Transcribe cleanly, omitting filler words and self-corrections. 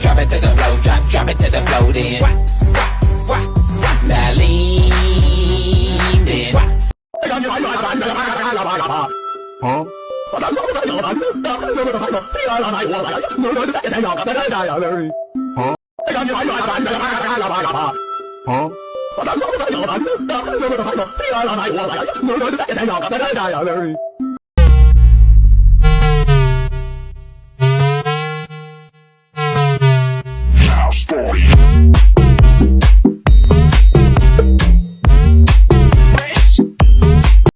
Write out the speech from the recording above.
Drop it to the flow, drop it to the flow then. Now lean then. Huh? Huh? Huh?